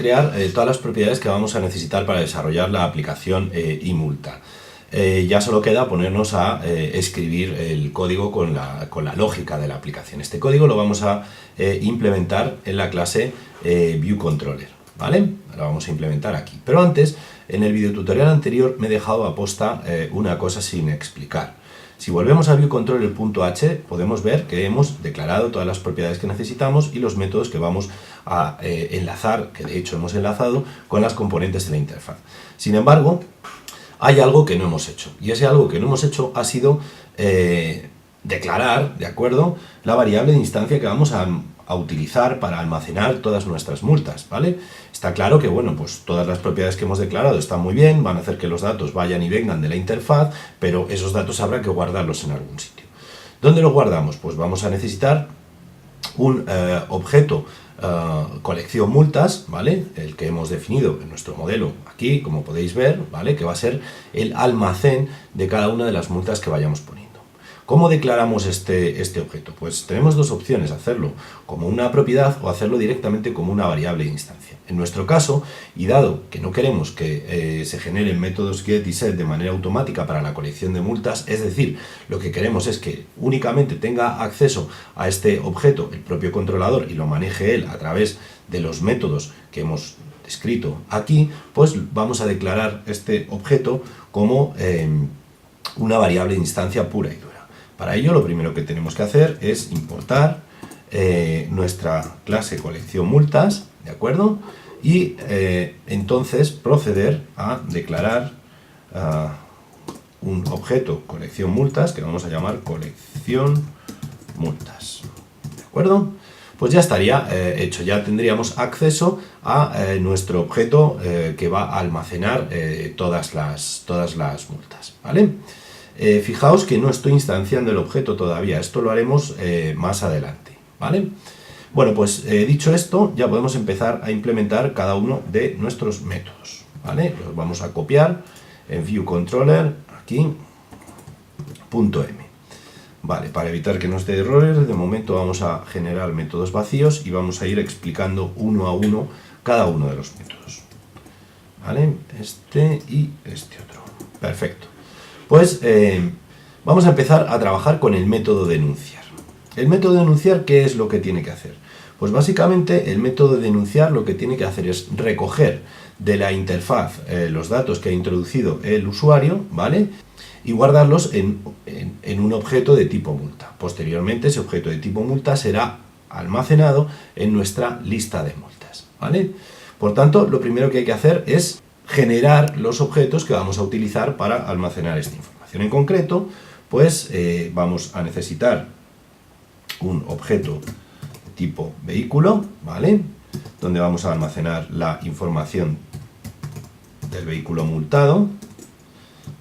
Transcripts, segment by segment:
crear todas las propiedades que vamos a necesitar para desarrollar la aplicación iMulta. Ya solo queda ponernos a escribir el código con la lógica de la aplicación. Este código lo vamos a implementar en la clase ViewController, ¿vale? Lo vamos a implementar aquí. Pero antes, en el videotutorial anterior me he dejado aposta una cosa sin explicar. Si volvemos a ViewController.h podemos ver que hemos declarado todas las propiedades que necesitamos y los métodos que vamos a enlazar, que de hecho hemos enlazado con las componentes de la interfaz. Sin embargo, hay algo que no hemos hecho, y ese algo que no hemos hecho ha sido declarar, ¿de acuerdo?, la variable de instancia que vamos a utilizar para almacenar todas nuestras multas, ¿vale? Está claro que, bueno, pues todas las propiedades que hemos declarado están muy bien, van a hacer que los datos vayan y vengan de la interfaz, pero esos datos habrá que guardarlos en algún sitio. ¿Dónde los guardamos? Pues vamos a necesitar un objeto colección multas, ¿vale? El que hemos definido en nuestro modelo aquí, como podéis ver, ¿vale? Que va a ser el almacén de cada una de las multas que vayamos poniendo. ¿Cómo declaramos este objeto? Pues tenemos dos opciones, hacerlo como una propiedad o hacerlo directamente como una variable de instancia. En nuestro caso, y dado que no queremos que se generen métodos get y set de manera automática para la colección de multas, es decir, lo que queremos es que únicamente tenga acceso a este objeto el propio controlador y lo maneje él a través de los métodos que hemos descrito aquí, pues vamos a declarar este objeto como una variable de instancia pura y dura. Para ello, lo primero que tenemos que hacer es importar nuestra clase colección multas, ¿de acuerdo? Y entonces proceder a declarar un objeto colección multas que vamos a llamar colección multas, ¿de acuerdo? Pues ya estaría hecho, ya tendríamos acceso a nuestro objeto que va a almacenar todas las multas, ¿vale? Fijaos que no estoy instanciando el objeto todavía, esto lo haremos más adelante, ¿vale? Bueno, pues dicho esto, ya podemos empezar a implementar cada uno de nuestros métodos, ¿vale? Los vamos a copiar en ViewController, aquí, .m. Vale, para evitar que nos dé errores, de momento vamos a generar métodos vacíos y vamos a ir explicando uno a uno cada uno de los métodos, ¿vale? Este y este otro. Perfecto. Pues vamos a empezar a trabajar con el método denunciar. ¿El método denunciar qué es lo que tiene que hacer? Pues básicamente el método denunciar lo que tiene que hacer es recoger de la interfaz los datos que ha introducido el usuario, ¿vale? Y guardarlos en un objeto de tipo multa. Posteriormente ese objeto de tipo multa será almacenado en nuestra lista de multas, ¿vale? Por tanto, lo primero que hay que hacer es generar los objetos que vamos a utilizar para almacenar esta información. En concreto, pues vamos a necesitar un objeto de tipo vehículo, ¿vale? Donde vamos a almacenar la información del vehículo multado,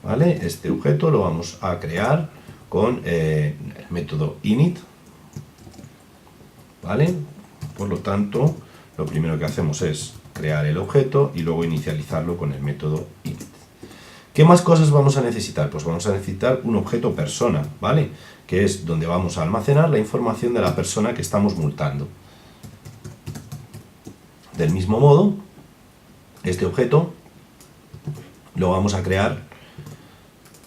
¿vale? Este objeto lo vamos a crear con el método init, ¿vale? Por lo tanto, lo primero que hacemos es crear el objeto y luego inicializarlo con el método init. ¿Qué más cosas vamos a necesitar? Pues vamos a necesitar un objeto persona, ¿vale? Que es donde vamos a almacenar la información de la persona que estamos multando. Del mismo modo, este objeto lo vamos a crear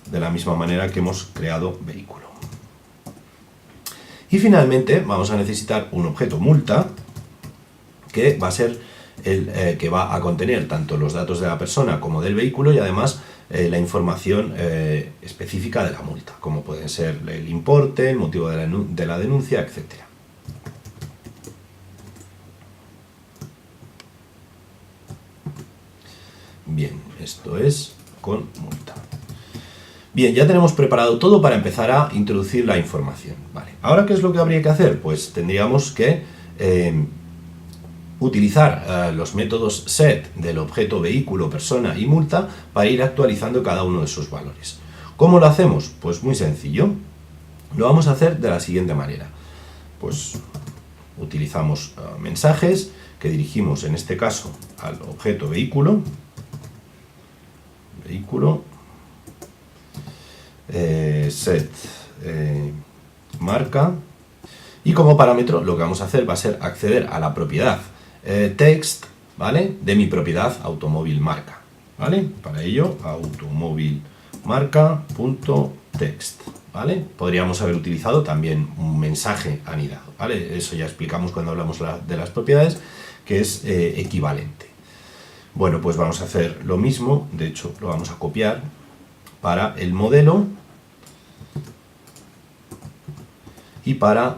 de la misma manera que hemos creado vehículo. Y finalmente vamos a necesitar un objeto multa que va a ser el que va a contener tanto los datos de la persona como del vehículo y además la información específica de la multa, como pueden ser el importe, el motivo de la denuncia, etc. Bien, esto es con multa. Bien, ya tenemos preparado todo para empezar a introducir la información. Vale. Ahora, ¿qué es lo que habría que hacer? Pues tendríamos que utilizar los métodos set del objeto vehículo, persona y multa para ir actualizando cada uno de sus valores. ¿Cómo lo hacemos? Pues muy sencillo. Lo vamos a hacer de la siguiente manera. Pues utilizamos mensajes que dirigimos en este caso al objeto vehículo, set marca, y como parámetro lo que vamos a hacer va a ser acceder a la propiedad text ¿vale? De mi propiedad automóvil marca, ¿vale? Para ello, automóvil marca.text, ¿vale? Podríamos haber utilizado también un mensaje anidado, ¿vale? Eso ya explicamos cuando hablamos de las propiedades, que es equivalente. Bueno, pues vamos a hacer lo mismo, de hecho lo vamos a copiar para el modelo y para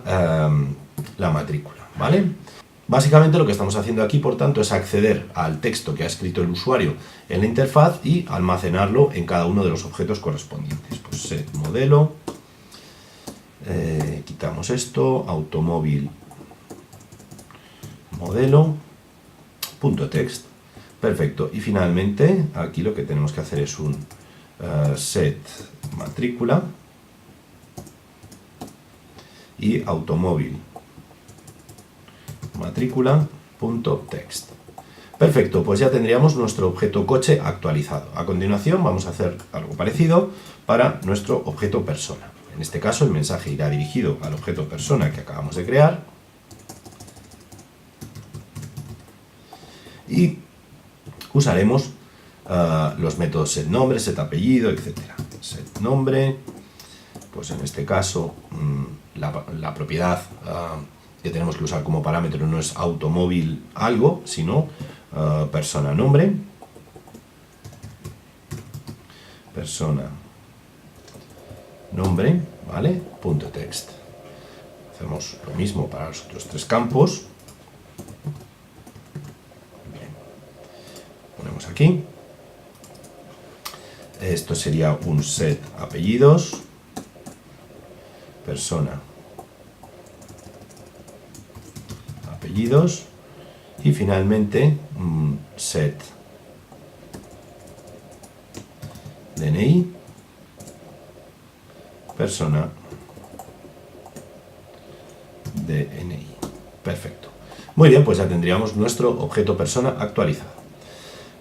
la matrícula, ¿vale? Básicamente lo que estamos haciendo aquí, por tanto, es acceder al texto que ha escrito el usuario en la interfaz y almacenarlo en cada uno de los objetos correspondientes. Pues set modelo, quitamos esto, automóvil modelo, punto text, perfecto. Y finalmente, aquí lo que tenemos que hacer es un set matrícula y automóvil matrícula.text. Perfecto, pues ya tendríamos nuestro objeto coche actualizado. A continuación vamos a hacer algo parecido para nuestro objeto persona. En este caso el mensaje irá dirigido al objeto persona que acabamos de crear y usaremos los métodos setNombre, setApellido, etc. setNombre, pues en este caso la propiedad que tenemos que usar como parámetro no es automóvil algo, sino persona nombre, persona nombre, ¿vale? Punto text. Hacemos lo mismo para los otros tres campos. Bien. Ponemos aquí. Esto sería un set apellidos, persona apellidos y finalmente set DNI persona DNI. Perfecto. Muy bien, pues ya tendríamos nuestro objeto persona actualizado.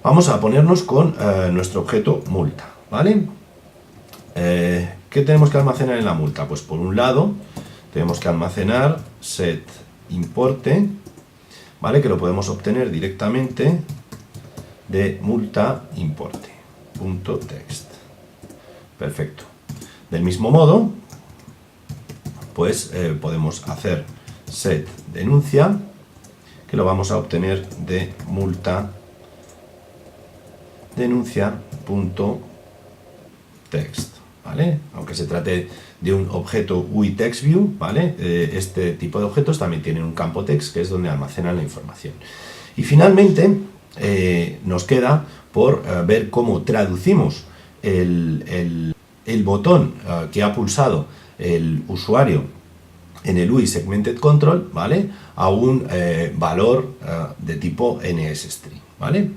Vamos a ponernos con nuestro objeto multa, ¿vale? ¿Qué tenemos que almacenar en la multa? Pues por un lado tenemos que almacenar set importe, ¿vale? Que lo podemos obtener directamente de multa importe punto text. Perfecto. Del mismo modo, pues podemos hacer set denuncia, que lo vamos a obtener de multa denuncia punto text, ¿vale? Aunque se trate de un objeto UI text view, ¿vale? Este tipo de objetos también tienen un campo text, que es donde almacenan la información. Y finalmente nos queda por ver cómo traducimos el botón que ha pulsado el usuario en el UI Segmented Control, ¿vale? A un valor de tipo NSString, ¿vale?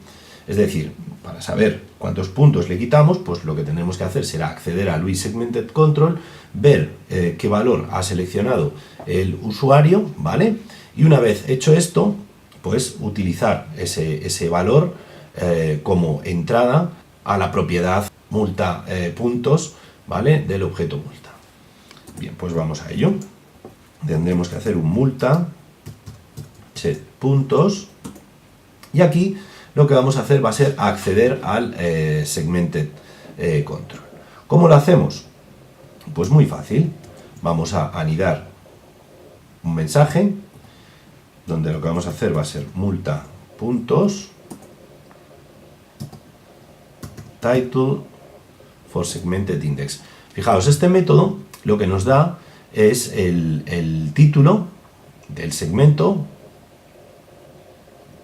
Es decir, para saber cuántos puntos le quitamos, pues lo que tendremos que hacer será acceder al UI Segmented Control, ver qué valor ha seleccionado el usuario, ¿vale? Y una vez hecho esto, pues utilizar ese valor como entrada a la propiedad multa puntos, ¿vale? Del objeto multa. Bien, pues vamos a ello. Tendremos que hacer un multa set puntos y aquí lo que vamos a hacer va a ser acceder al segmented control. ¿Cómo lo hacemos? Pues muy fácil. Vamos a anidar un mensaje donde lo que vamos a hacer va a ser multa puntos title for segmented index. Fijaos, este método lo que nos da es el título del segmento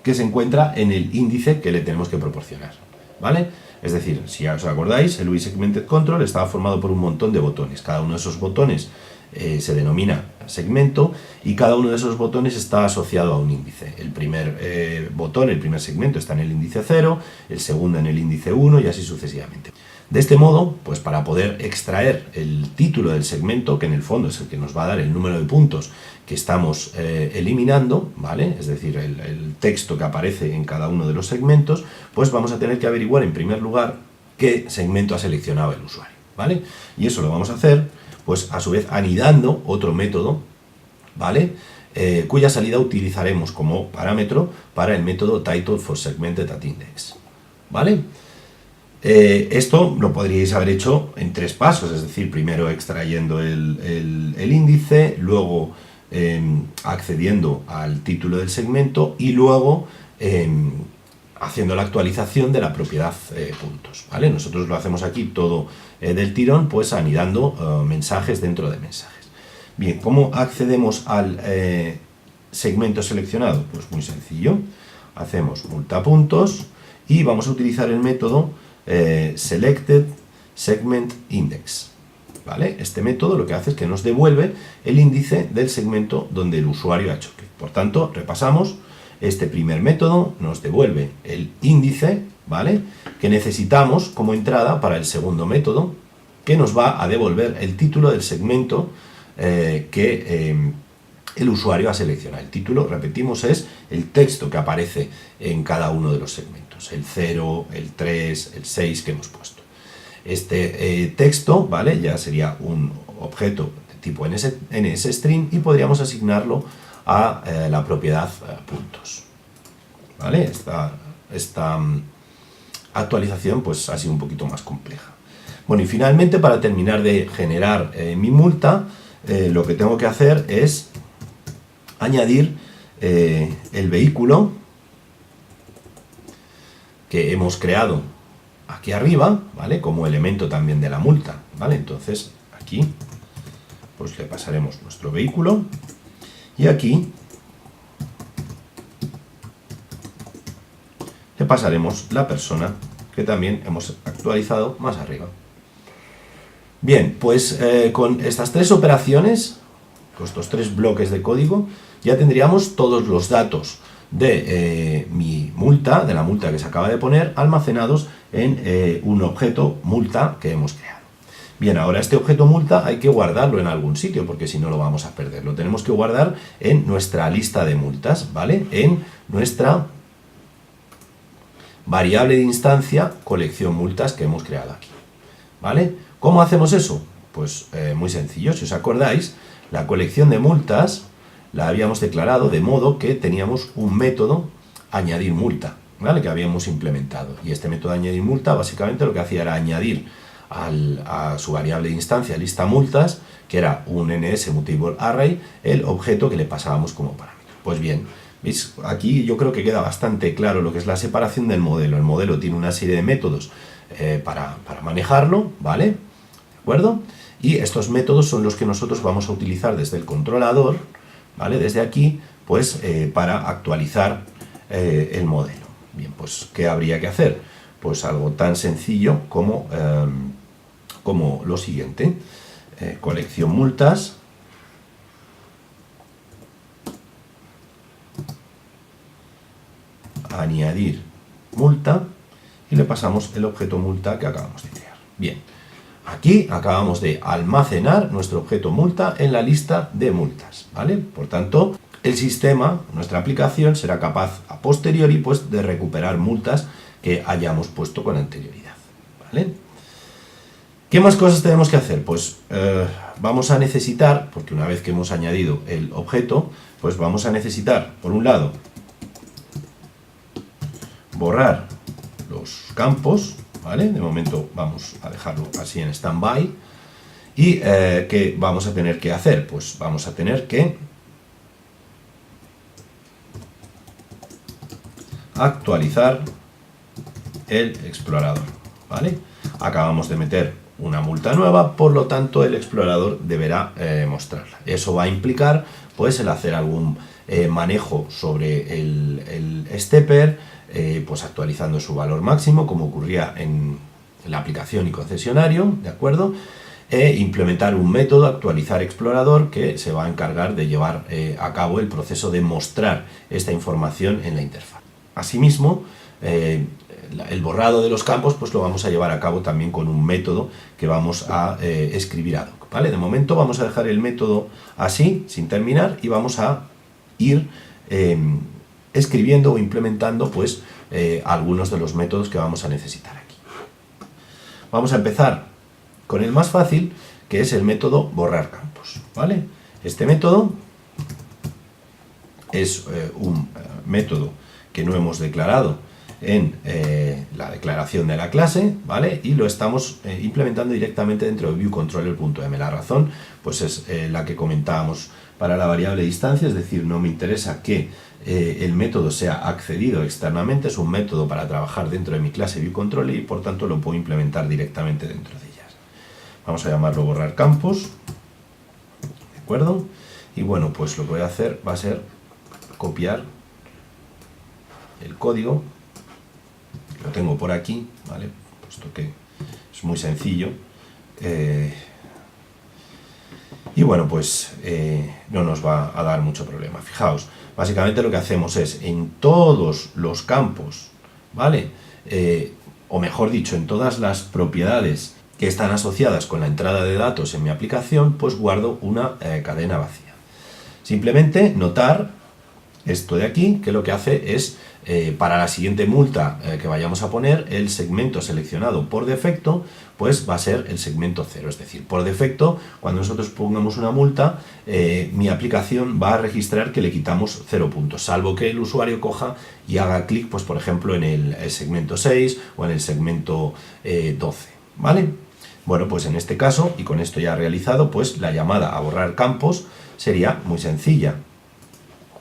que se encuentra en el índice que le tenemos que proporcionar, ¿vale? Es decir, si os acordáis, el UI Segmented Control estaba formado por un montón de botones. Cada uno de esos botones se denomina segmento y cada uno de esos botones está asociado a un índice. El primer botón, el primer segmento está en el índice 0, el segundo en el índice 1 y así sucesivamente. De este modo, pues para poder extraer el título del segmento, que en el fondo es el que nos va a dar el número de puntos que estamos eliminando, ¿vale? Es decir, el texto que aparece en cada uno de los segmentos, pues vamos a tener que averiguar en primer lugar qué segmento ha seleccionado el usuario, ¿vale? Y eso lo vamos a hacer, pues a su vez anidando otro método, ¿vale? cuya salida utilizaremos como parámetro para el método title4segmented@index. ¿Vale? Esto lo podríais haber hecho en 3 pasos, es decir, primero extrayendo el índice, luego accediendo al título del segmento y luego haciendo la actualización de la propiedad puntos. ¿Vale? Nosotros lo hacemos aquí todo del tirón, pues anidando mensajes dentro de mensajes. Bien, ¿cómo accedemos al segmento seleccionado? Pues muy sencillo. Hacemos multapuntos y vamos a utilizar el método selected segment index. ¿Vale? Este método lo que hace es que nos devuelve el índice del segmento donde el usuario ha hecho clic. Por tanto, repasamos. Este primer método nos devuelve el índice, ¿vale?, que necesitamos como entrada para el segundo método, que nos va a devolver el título del segmento que el usuario ha seleccionado. El título, repetimos, es el texto que aparece en cada uno de los segmentos, el 0, el 3, el 6 que hemos puesto. Este texto, ¿vale?, ya sería un objeto de tipo NSString y podríamos asignarlo a la propiedad puntos. ¿Vale? Esta actualización pues ha sido un poquito más compleja. Bueno, y finalmente, para terminar de generar mi multa, lo que tengo que hacer es añadir el vehículo que hemos creado aquí arriba, ¿vale?, como elemento también de la multa, ¿vale? Entonces aquí pues le pasaremos nuestro vehículo y aquí le pasaremos la persona que también hemos actualizado más arriba. Bien, pues con estas 3 operaciones, con estos 3 bloques de código, ya tendríamos todos los datos de mi multa, de la multa que se acaba de poner, almacenados en un objeto multa que hemos creado. Bien, ahora este objeto multa hay que guardarlo en algún sitio, porque si no lo vamos a perder. Lo tenemos que guardar en nuestra lista de multas, ¿vale?, en nuestra variable de instancia colección multas que hemos creado aquí, ¿vale? ¿Cómo hacemos eso? Pues muy sencillo. Si os acordáis, la colección de multas la habíamos declarado de modo que teníamos un método añadir multa, ¿vale?, que habíamos implementado. Y este método añadir multa básicamente lo que hacía era añadir a su variable de instancia lista multas, que era un NSMutable-Array, el objeto que le pasábamos como parámetro. Pues bien, ¿veis? Aquí yo creo que queda bastante claro lo que es la separación del modelo. El modelo tiene una serie de métodos para manejarlo, ¿vale?, ¿de acuerdo? Y estos métodos son los que nosotros vamos a utilizar desde el controlador, ¿vale?, desde aquí, pues para actualizar el modelo. Bien, pues ¿qué habría que hacer? Pues algo tan sencillo como lo siguiente. Colección multas, añadir multa, y le pasamos el objeto multa que acabamos de crear. Bien, aquí acabamos de almacenar nuestro objeto multa en la lista de multas, ¿vale? Por tanto, el sistema, nuestra aplicación, será capaz a posteriori pues de recuperar multas que hayamos puesto con anterioridad, ¿vale? ¿Qué más cosas tenemos que hacer? Pues vamos a necesitar, porque una vez que hemos añadido el objeto, pues vamos a necesitar, por un lado, borrar los campos, ¿vale? De momento vamos a dejarlo así en standby. ¿Y qué vamos a tener que hacer? Pues vamos a tener que actualizar el explorador, ¿vale? Acabamos de meter una multa nueva, por lo tanto el explorador deberá mostrarla. Eso va a implicar pues el hacer algún manejo sobre el stepper, pues actualizando su valor máximo, como ocurría en la aplicación y concesionario, ¿de acuerdo? Implementar un método actualizar explorador que se va a encargar de llevar a cabo el proceso de mostrar esta información en la interfaz. Asimismo, el borrado de los campos pues lo vamos a llevar a cabo también con un método que vamos a escribir ad hoc, ¿vale? De momento vamos a dejar el método así, sin terminar, y vamos a ir escribiendo o implementando pues algunos de los métodos que vamos a necesitar aquí. Vamos a empezar con el más fácil, que es el método borrar campos, ¿vale? Este método es un método que no hemos declarado en la declaración de la clase, ¿vale? Y lo estamos implementando directamente dentro de viewController.m. La razón pues es la que comentábamos para la variable distancia, es decir, no me interesa que el método sea accedido externamente, es un método para trabajar dentro de mi clase viewController y por tanto lo puedo implementar directamente dentro de ellas. Vamos a llamarlo borrar campos, ¿de acuerdo? Y bueno, pues lo que voy a hacer va a ser copiar el código, lo tengo por aquí, ¿vale? Puesto que es muy sencillo. Y bueno, pues no nos va a dar mucho problema. Fijaos, básicamente lo que hacemos es en todos los campos, ¿vale? O mejor dicho, en todas las propiedades que están asociadas con la entrada de datos en mi aplicación, pues guardo una cadena vacía. Simplemente notar esto de aquí, que lo que hace es, para la siguiente multa que vayamos a poner, el segmento seleccionado por defecto, pues va a ser el segmento 0. Es decir, por defecto, cuando nosotros pongamos una multa, mi aplicación va a registrar que le quitamos 0 puntos, salvo que el usuario coja y haga clic, pues por ejemplo, en el segmento 6 o en el segmento 12, ¿vale? Bueno, pues en este caso, y con esto ya realizado, pues la llamada a borrar campos sería muy sencilla.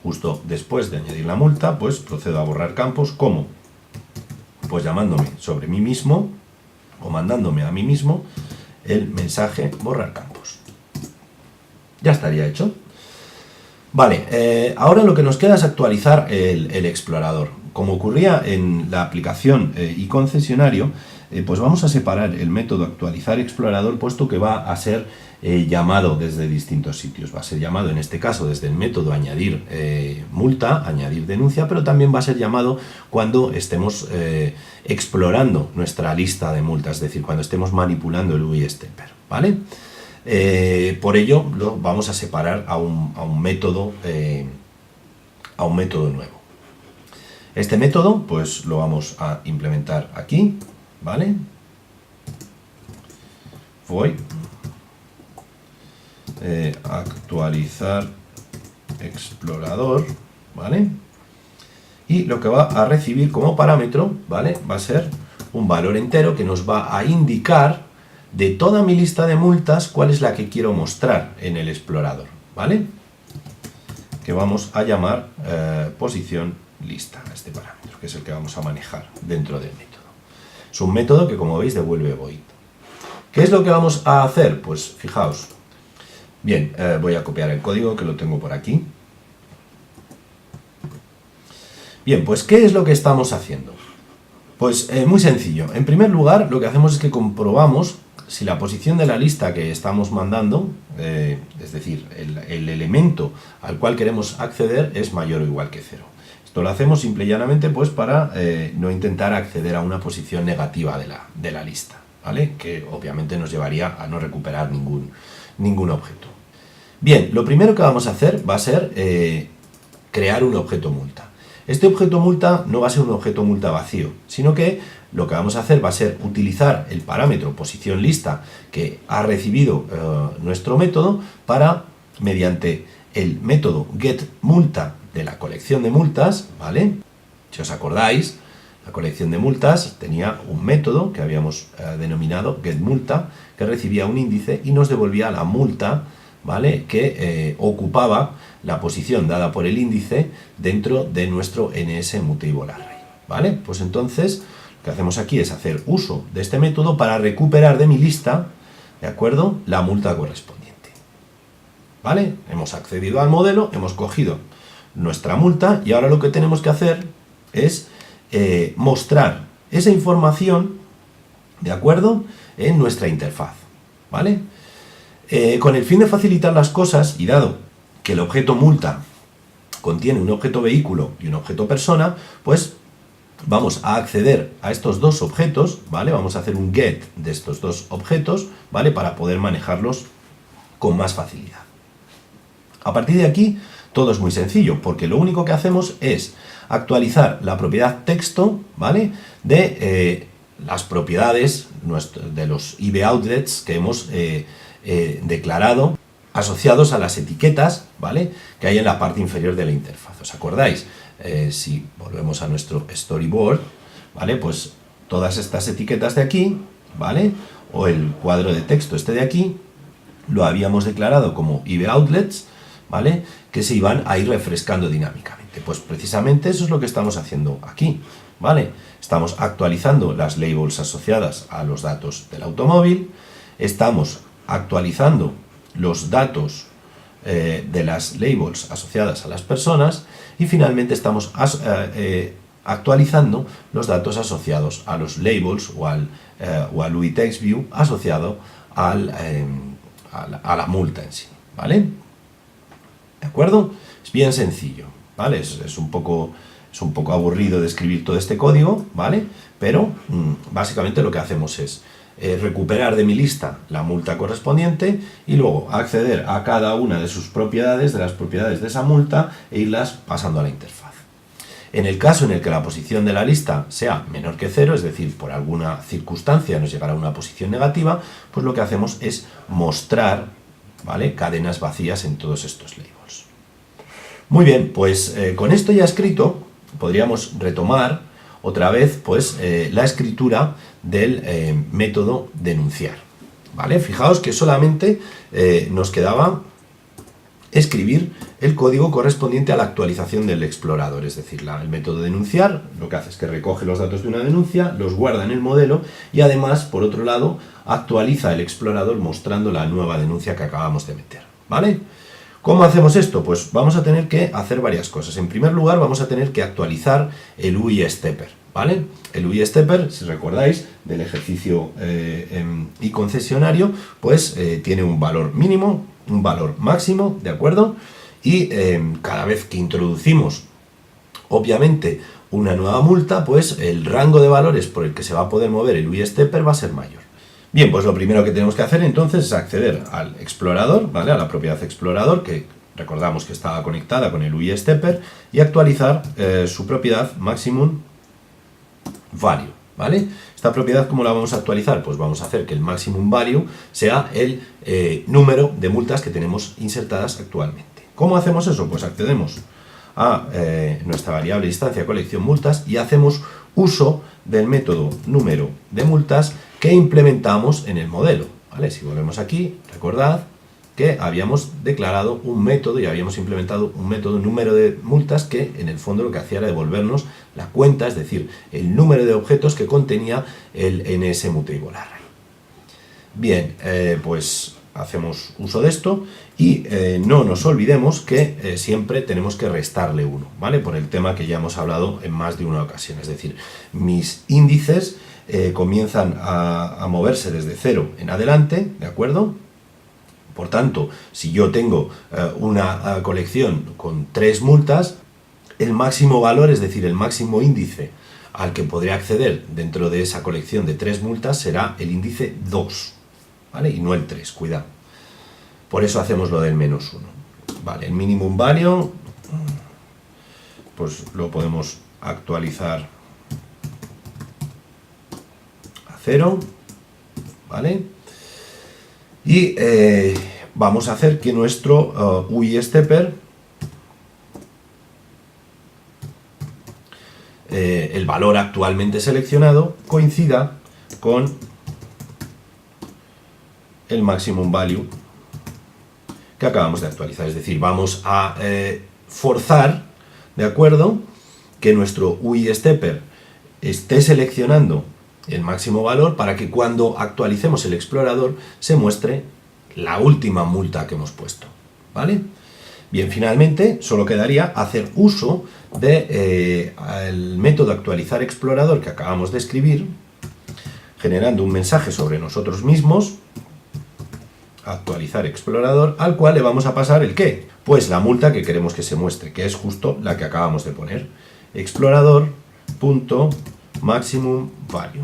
Justo después de añadir la multa, pues procedo a borrar campos. ¿Cómo? Pues llamándome sobre mí mismo o mandándome a mí mismo el mensaje borrar campos. Ya estaría hecho. Vale, ahora lo que nos queda es actualizar el explorador. Como ocurría en la aplicación iConcesionario, pues vamos a separar el método actualizar explorador, puesto que va a ser llamado desde distintos sitios. Va a ser llamado en este caso desde el método añadir multa, añadir denuncia, pero también va a ser llamado cuando estemos explorando nuestra lista de multas, es decir, cuando estemos manipulando el UI stepper, ¿vale? Por ello lo vamos a separar a un método nuevo. Este método pues lo vamos a implementar aquí, ¿vale? Voy actualizar explorador, ¿vale? Y lo que va a recibir como parámetro, ¿vale? Va a ser un valor entero que nos va a indicar de toda mi lista de multas cuál es la que quiero mostrar en el explorador, ¿vale? Que vamos a llamar posición lista a este parámetro, que es el que vamos a manejar dentro del método. Es un método que, como veis, devuelve void. ¿Qué es lo que vamos a hacer? Pues fijaos. Bien, voy a copiar el código que lo tengo por aquí. Bien, pues ¿qué es lo que estamos haciendo? Pues muy sencillo. En primer lugar, lo que hacemos es que comprobamos si la posición de la lista que estamos mandando, es decir, el elemento al cual queremos acceder es mayor o igual que 0. Esto lo hacemos simple y llanamente pues para no intentar acceder a una posición negativa de la lista, ¿vale? Que obviamente nos llevaría a no recuperar ningún objeto. Bien, lo primero que vamos a hacer va a ser crear un objeto multa. Este objeto multa no va a ser un objeto multa vacío, sino que lo que vamos a hacer va a ser utilizar el parámetro posición lista que ha recibido nuestro método para, mediante el método getMulta de la colección de multas, ¿vale? Si os acordáis, la colección de multas tenía un método que habíamos denominado getMulta, que recibía un índice y nos devolvía la multa, ¿vale? Que ocupaba la posición dada por el índice dentro de nuestro NSMutable-Array, ¿vale? Pues entonces lo que hacemos aquí es hacer uso de este método para recuperar de mi lista, ¿de acuerdo?, la multa correspondiente, ¿vale? Hemos accedido al modelo, hemos cogido nuestra multa y ahora lo que tenemos que hacer es mostrar esa información, ¿de acuerdo?, en nuestra interfaz, ¿vale? Con el fin de facilitar las cosas, y dado que el objeto multa contiene un objeto vehículo y un objeto persona, pues vamos a acceder a estos dos objetos, ¿vale? Vamos a hacer un get de estos dos objetos, ¿vale? Para poder manejarlos con más facilidad. A partir de aquí, todo es muy sencillo, porque lo único que hacemos es actualizar la propiedad texto, ¿vale?, de las propiedades de los IB outlets que hemos declarado asociados a las etiquetas, ¿vale?, que hay en la parte inferior de la interfaz. ¿Os acordáis? Si volvemos a nuestro storyboard, ¿vale?, pues todas estas etiquetas de aquí, ¿vale?, o el cuadro de texto este de aquí, lo habíamos declarado como IB-outlets, ¿vale?, que se iban a ir refrescando dinámicamente. Pues precisamente eso es lo que estamos haciendo aquí, ¿vale? Estamos actualizando las labels asociadas a los datos del automóvil, estamos actualizando los datos de las labels asociadas a las personas y finalmente estamos actualizando los datos asociados a los labels o al UI Text View asociado a la multa en sí, ¿vale? ¿De acuerdo? Es bien sencillo, ¿vale? Es un poco aburrido de escribir todo este código, ¿vale? Pero básicamente lo que hacemos es recuperar de mi lista la multa correspondiente y luego acceder a cada una de sus propiedades, de las propiedades de esa multa, e irlas pasando a la interfaz. En el caso en el que la posición de la lista sea menor que 0, es decir, por alguna circunstancia nos llegará a una posición negativa, pues lo que hacemos es mostrar, ¿vale?, cadenas vacías en todos estos labels. Muy bien, pues con esto ya escrito, podríamos retomar otra vez pues, la escritura del método denunciar, ¿vale? Fijaos que solamente nos quedaba escribir el código correspondiente a la actualización del explorador, es decir, el método denunciar lo que hace es que recoge los datos de una denuncia, los guarda en el modelo y además, por otro lado, actualiza el explorador mostrando la nueva denuncia que acabamos de meter, ¿vale? ¿Cómo hacemos esto? Pues vamos a tener que hacer varias cosas. En primer lugar, vamos a tener que actualizar el UI Stepper, ¿vale? El UI Stepper, si recordáis, del ejercicio y concesionario, pues tiene un valor mínimo, un valor máximo, ¿de acuerdo? Y cada vez que introducimos, obviamente, una nueva multa, pues el rango de valores por el que se va a poder mover el UI Stepper va a ser mayor. Bien, pues lo primero que tenemos que hacer entonces es acceder al explorador, ¿vale?, a la propiedad explorador, que recordamos que estaba conectada con el UI Stepper, y actualizar su propiedad maximum value, ¿vale? Esta propiedad, ¿cómo la vamos a actualizar? Pues vamos a hacer que el maximum value sea el número de multas que tenemos insertadas actualmente. ¿Cómo hacemos eso? Pues accedemos a nuestra variable instancia colección multas y hacemos uso del método número de multas que implementamos en el modelo, ¿vale? Si volvemos aquí, recordad que habíamos declarado un método y habíamos implementado un método número de multas que en el fondo lo que hacía era devolvernos la cuenta, es decir, el número de objetos que contenía el NSMutable Array. Bien, pues hacemos uso de esto y no nos olvidemos que siempre tenemos que restarle 1, ¿vale? Por el tema que ya hemos hablado en más de una ocasión, es decir, mis índices comienzan a moverse desde 0 en adelante, ¿de acuerdo? Por tanto, si yo tengo una colección con 3 multas, el máximo valor, es decir, el máximo índice al que podré acceder dentro de esa colección de 3 multas será el índice 2, ¿vale? Y no el 3, cuidado. Por eso hacemos lo del menos 1. Vale, el minimum value, pues lo podemos actualizar a 0, ¿vale? Y vamos a hacer que nuestro UI Stepper, el valor actualmente seleccionado, coincida con el maximum value que acabamos de actualizar. Es decir, vamos a forzar, ¿de acuerdo?, que nuestro UI Stepper esté seleccionando el máximo valor para que cuando actualicemos el explorador se muestre la última multa que hemos puesto, ¿vale? Bien, finalmente solo quedaría hacer uso del método actualizar explorador que acabamos de escribir, generando un mensaje sobre nosotros mismos, actualizar explorador, al cual le vamos a pasar el ¿qué? Pues la multa que queremos que se muestre, que es justo la que acabamos de poner. Explorador.maximum value.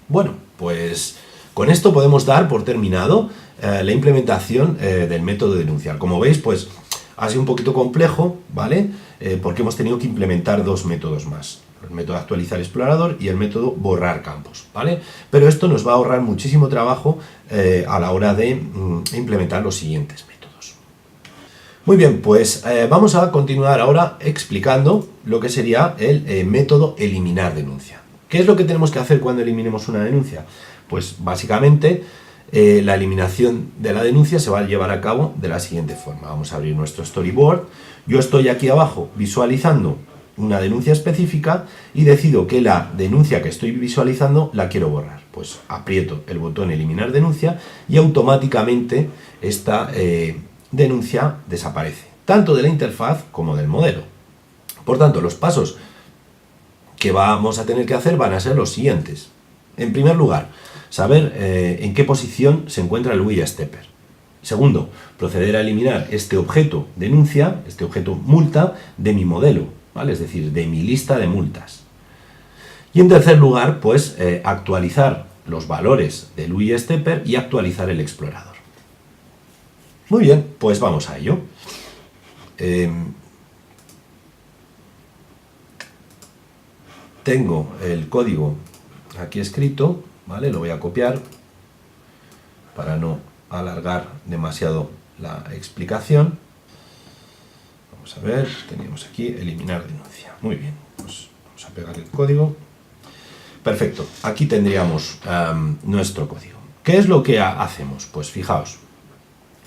Bueno, pues con esto podemos dar por terminado la implementación del método de denunciar. Como veis, pues ha sido un poquito complejo, ¿vale? Porque hemos tenido que implementar 2 métodos más. el método actualizar explorador y el método borrar campos, ¿vale? Pero esto nos va a ahorrar muchísimo trabajo a la hora de implementar los siguientes métodos. Muy bien, pues vamos a continuar ahora explicando lo que sería el método eliminar denuncia. ¿Qué es lo que tenemos que hacer cuando eliminemos una denuncia? Pues básicamente la eliminación de la denuncia se va a llevar a cabo de la siguiente forma. Vamos a abrir nuestro storyboard. Yo estoy aquí abajo visualizando una denuncia específica y decido que la denuncia que estoy visualizando la quiero borrar. Pues aprieto el botón eliminar denuncia y automáticamente esta denuncia desaparece, tanto de la interfaz como del modelo. Por tanto, los pasos que vamos a tener que hacer van a ser los siguientes. En primer lugar, saber en qué posición se encuentra el UI Stepper. Segundo, proceder a eliminar este objeto denuncia, este objeto multa, de mi modelo, ¿vale? Es decir, de mi lista de multas. Y en tercer lugar, pues actualizar los valores del UI Stepper y actualizar el explorador. Muy bien, pues vamos a ello. Tengo el código aquí escrito, ¿vale? Lo voy a copiar para no alargar demasiado la explicación. Vamos a ver, teníamos aquí eliminar denuncia. Muy bien, pues vamos a pegar el código. Perfecto, aquí tendríamos nuestro código. ¿Qué es lo que hacemos? Pues fijaos,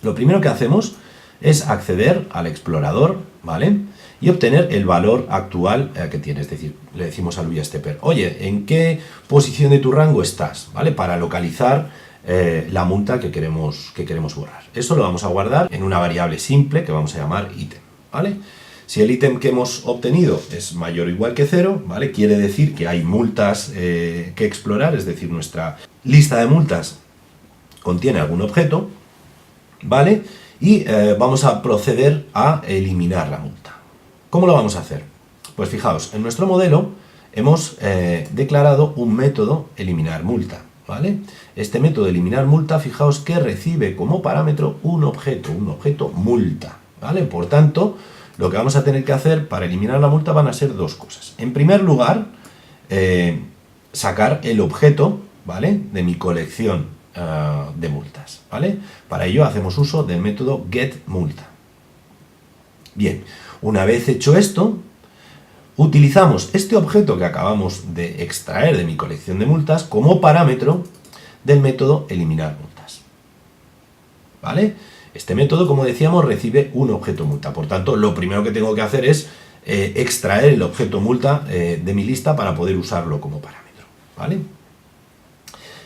lo primero que hacemos es acceder al explorador, ¿vale? Y obtener el valor actual que tiene. Es decir, le decimos al UI Stepper, oye, ¿en qué posición de tu rango estás? ¿Vale? Para localizar la multa que queremos borrar. Eso lo vamos a guardar en una variable simple que vamos a llamar ítem, ¿vale? Si el ítem que hemos obtenido es mayor o igual que 0, ¿vale? Quiere decir que hay multas que explorar, es decir, nuestra lista de multas contiene algún objeto, ¿vale? Y vamos a proceder a eliminar la multa. ¿Cómo lo vamos a hacer? Pues fijaos, en nuestro modelo hemos declarado un método eliminar multa, ¿vale? Este método eliminar multa, fijaos que recibe como parámetro un objeto multa, ¿vale? Por tanto, lo que vamos a tener que hacer para eliminar la multa van a ser dos cosas. En primer lugar, sacar el objeto, ¿vale? De mi colección de multas, ¿vale? Para ello hacemos uso del método getMulta. Bien, una vez hecho esto, utilizamos este objeto que acabamos de extraer de mi colección de multas como parámetro del método eliminar multas, ¿vale? Este método, como decíamos, recibe un objeto multa. Por tanto, lo primero que tengo que hacer es extraer el objeto multa de mi lista para poder usarlo como parámetro, ¿vale?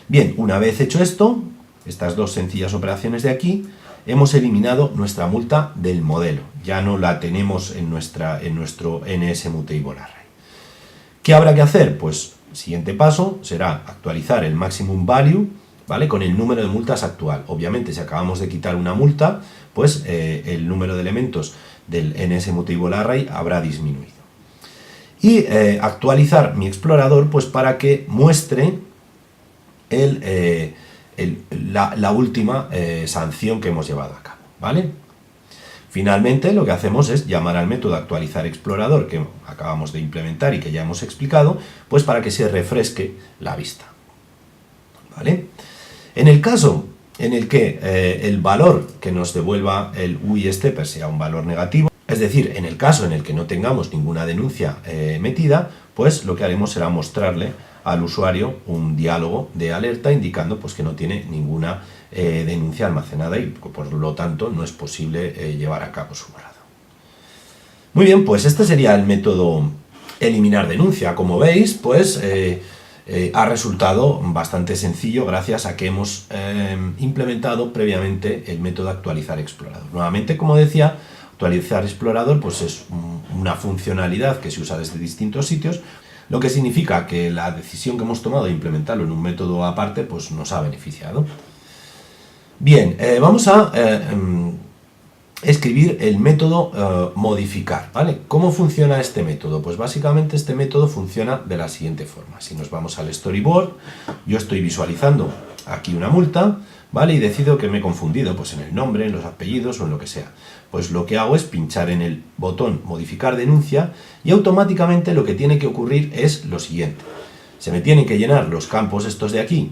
Bien, una vez hecho esto, estas dos sencillas operaciones de aquí, hemos eliminado nuestra multa del modelo. Ya no la tenemos en nuestro NSMutable-Array. ¿Qué habrá que hacer? Pues siguiente paso será actualizar el maximum value, ¿vale? Con el número de multas actual. Obviamente, si acabamos de quitar una multa, pues el número de elementos del NSMutable-Array habrá disminuido. Y actualizar mi explorador, pues para que muestre la última sanción que hemos llevado a cabo, ¿vale? Finalmente, lo que hacemos es llamar al método actualizar explorador que acabamos de implementar y que ya hemos explicado, pues para que se refresque la vista, ¿vale? En el caso en el que el valor que nos devuelva el UI Stepper sea un valor negativo, es decir, en el caso en el que no tengamos ninguna denuncia metida, pues lo que haremos será mostrarle al usuario un diálogo de alerta indicando pues, que no tiene ninguna denuncia almacenada y por lo tanto no es posible llevar a cabo su borrado. Muy bien, pues este sería el método eliminar denuncia. Como veis, pues ha resultado bastante sencillo gracias a que hemos implementado previamente el método actualizar explorador. Nuevamente, como decía, actualizar explorador pues es una funcionalidad que se usa desde distintos sitios, lo que significa que la decisión que hemos tomado de implementarlo en un método aparte pues nos ha beneficiado. Bien, vamos a escribir el método modificar, ¿vale? ¿Cómo funciona este método? Pues básicamente este método funciona de la siguiente forma. Si nos vamos al storyboard, yo estoy visualizando aquí una multa, ¿vale? Y decido que me he confundido, pues en el nombre, en los apellidos o en lo que sea. Pues lo que hago es pinchar en el botón modificar denuncia y automáticamente lo que tiene que ocurrir es lo siguiente. Se me tienen que llenar los campos estos de aquí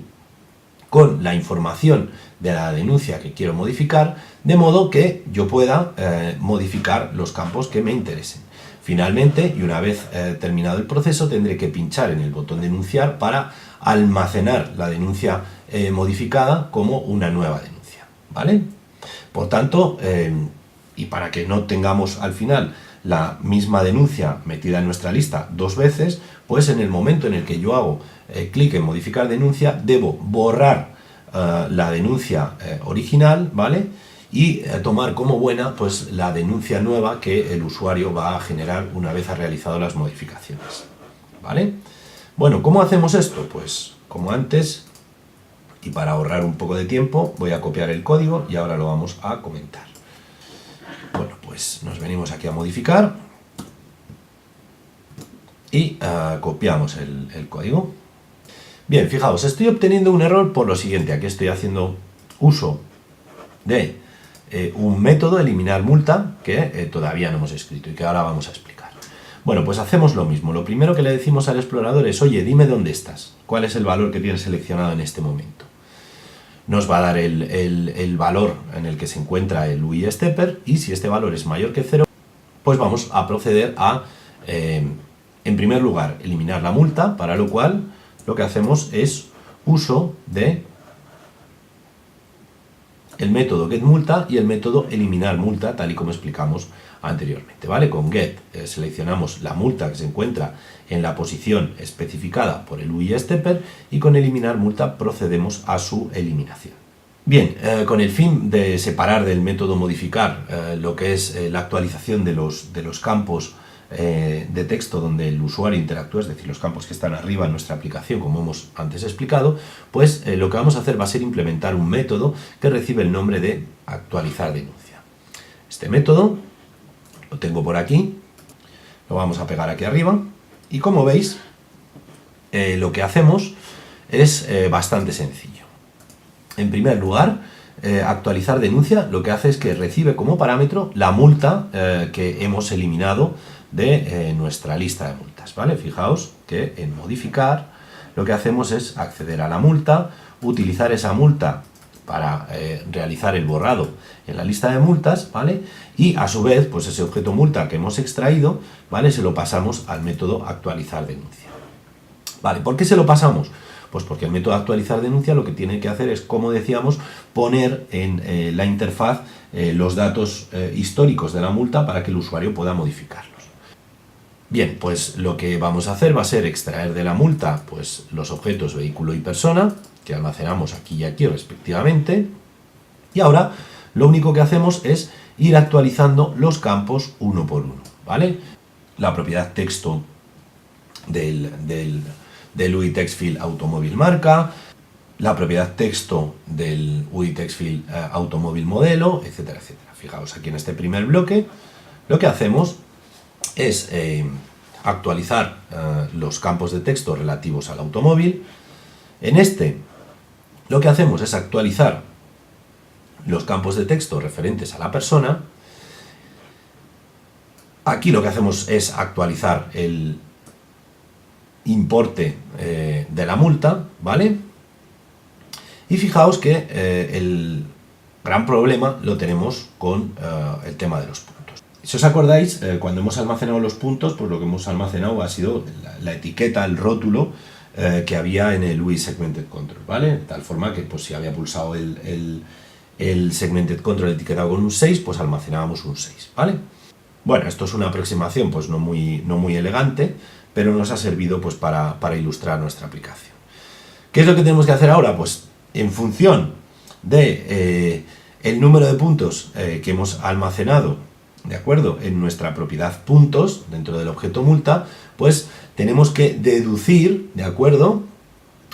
con la información de la denuncia que quiero modificar, de modo que yo pueda modificar los campos que me interesen. Finalmente, y una vez terminado el proceso, tendré que pinchar en el botón denunciar para almacenar la denuncia modificada como una nueva denuncia, ¿vale? Por tanto, y para que no tengamos al final la misma denuncia metida en nuestra lista dos veces, pues en el momento en el que yo hago clic en modificar denuncia, debo borrar la denuncia original, ¿vale? Y tomar como buena pues la denuncia nueva que el usuario va a generar una vez ha realizado las modificaciones, ¿vale? Bueno, ¿cómo hacemos esto? Pues como antes, y para ahorrar un poco de tiempo, voy a copiar el código y ahora lo vamos a comentar. Bueno, pues nos venimos aquí a modificar y copiamos el código. Bien, fijaos, estoy obteniendo un error por lo siguiente. Aquí estoy haciendo uso de un método eliminar multa que todavía no hemos escrito y que ahora vamos a explicar. Bueno, pues hacemos lo mismo. Lo primero que le decimos al explorador es, oye, dime dónde estás. ¿Cuál es el valor que tienes seleccionado en este momento? Nos va a dar el valor en el que se encuentra el UI stepper y si este valor es mayor que 0, pues vamos a proceder a, en primer lugar, eliminar la multa, para lo cual lo que hacemos es uso de el método getMulta y el método eliminar multa, tal y como explicamos anteriormente, ¿vale? Con get seleccionamos la multa que se encuentra en la posición especificada por el UI stepper y con eliminar multa procedemos a su eliminación. Bien, con el fin de separar del método modificar lo que es la actualización de los campos de texto donde el usuario interactúa, es decir, los campos que están arriba en nuestra aplicación, como hemos antes explicado, pues lo que vamos a hacer va a ser implementar un método que recibe el nombre de actualizar denuncia. Este método lo tengo por aquí, lo vamos a pegar aquí arriba y como veis lo que hacemos es bastante sencillo. En primer lugar, actualizar denuncia lo que hace es que recibe como parámetro la multa que hemos eliminado de nuestra lista de multas, ¿vale? Fijaos que en modificar lo que hacemos es acceder a la multa, utilizar esa multa para realizar el borrado en la lista de multas, ¿vale? Y a su vez, pues ese objeto multa que hemos extraído, ¿vale? Se lo pasamos al método actualizar denuncia. ¿Vale? ¿Por qué se lo pasamos? Pues porque el método actualizar denuncia lo que tiene que hacer es, como decíamos, poner en la interfaz los datos históricos de la multa para que el usuario pueda modificarlos. Bien, pues lo que vamos a hacer va a ser extraer de la multa pues, los objetos vehículo y persona, que almacenamos aquí y aquí respectivamente, y ahora lo único que hacemos es ir actualizando los campos uno por uno, ¿vale? La propiedad texto del UI text field automóvil marca, la propiedad texto del UI text field automóvil modelo, etcétera, etcétera. Fijaos aquí en este primer bloque, lo que hacemos es actualizar los campos de texto relativos al automóvil. En este lo que hacemos es actualizar los campos de texto referentes a la persona. Aquí lo que hacemos es actualizar el importe de la multa, ¿vale? Y fijaos que el gran problema lo tenemos con el tema de los puntos. Si os acordáis, cuando hemos almacenado los puntos, pues lo que hemos almacenado ha sido la etiqueta, el rótulo que había en el UI Segmented Control, ¿vale? De tal forma que pues, si había pulsado el Segmented Control etiquetado con un 6, pues almacenábamos un 6, ¿vale? Bueno, esto es una aproximación pues no muy elegante, pero nos ha servido pues, para ilustrar nuestra aplicación. ¿Qué es lo que tenemos que hacer ahora? Pues en función de el número de puntos que hemos almacenado, ¿de acuerdo?, en nuestra propiedad puntos, dentro del objeto multa, pues tenemos que deducir, ¿de acuerdo?,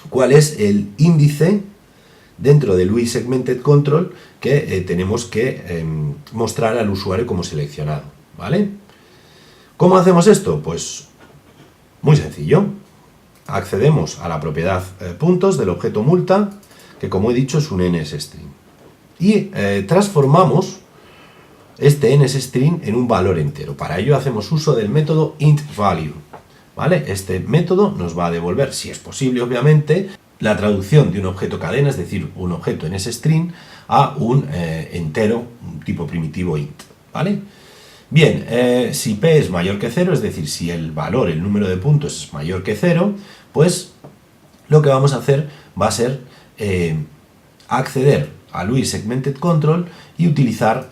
cuál es el índice dentro del UI Segmented Control que tenemos que mostrar al usuario como seleccionado, ¿vale? ¿Cómo hacemos esto? Pues muy sencillo. Accedemos a la propiedad puntos del objeto multa, que como he dicho es un NSString. Y transformamos este NSString en un valor entero. Para ello hacemos uso del método intValue, ¿vale? Este método nos va a devolver, si es posible obviamente, la traducción de un objeto cadena, es decir, un objeto NSString, a un entero, un tipo primitivo int, ¿vale? Bien, si p es mayor que 0, es decir, si el valor, el número de puntos es mayor que 0, pues lo que vamos a hacer va a ser acceder al UI Segmented Control y utilizar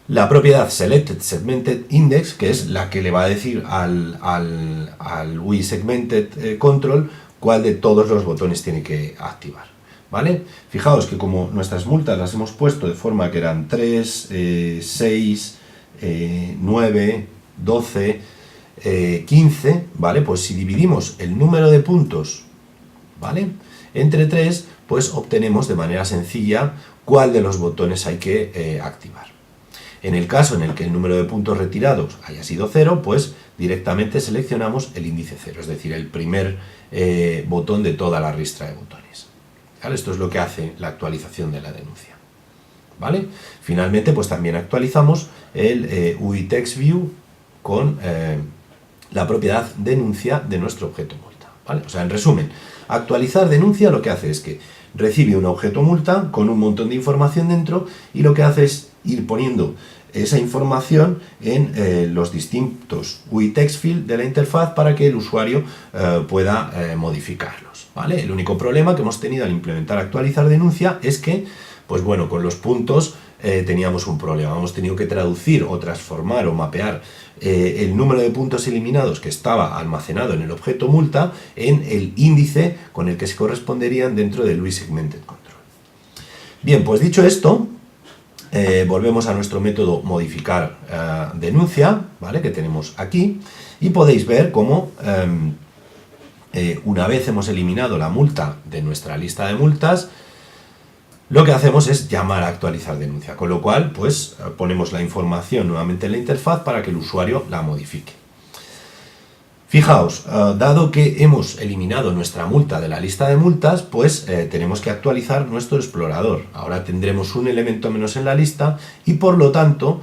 la propiedad Selected Segmented Index, que es la que le va a decir al UI Segmented Control cuál de todos los botones tiene que activar, ¿vale? Fijaos que como nuestras multas las hemos puesto de forma que eran 3, 6, 9, 12, 15, ¿vale? Pues si dividimos el número de puntos, ¿vale?, entre 3, pues obtenemos de manera sencilla cuál de los botones hay que activar. En el caso en el que el número de puntos retirados haya sido 0, pues directamente seleccionamos el índice 0, es decir, el primer botón de toda la ristra de botones, ¿vale? Esto es lo que hace la actualización de la denuncia, ¿vale? Finalmente, pues también actualizamos el UI Text View con la propiedad denuncia de nuestro objeto multa, ¿vale? O sea, en resumen, actualizar denuncia lo que hace es que recibe un objeto multa con un montón de información dentro y lo que hace es ir poniendo esa información en los distintos UI Text Field de la interfaz para que el usuario pueda modificarlos, ¿vale? El único problema que hemos tenido al implementar actualizar denuncia es que, pues bueno, con los puntos teníamos un problema. Hemos tenido que traducir o transformar o mapear el número de puntos eliminados que estaba almacenado en el objeto multa en el índice con el que se corresponderían dentro del UI Segmented Control. Bien, pues dicho esto, volvemos a nuestro método modificar denuncia, ¿vale?, que tenemos aquí, y podéis ver cómo una vez hemos eliminado la multa de nuestra lista de multas, lo que hacemos es llamar a actualizar denuncia, con lo cual pues ponemos la información nuevamente en la interfaz para que el usuario la modifique. Fijaos, dado que hemos eliminado nuestra multa de la lista de multas, pues tenemos que actualizar nuestro explorador. Ahora tendremos un elemento menos en la lista y por lo tanto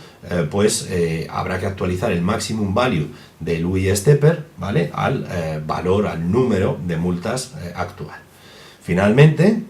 pues habrá que actualizar el maximum value del UI Stepper, ¿vale?, al valor, al número de multas actual. Finalmente,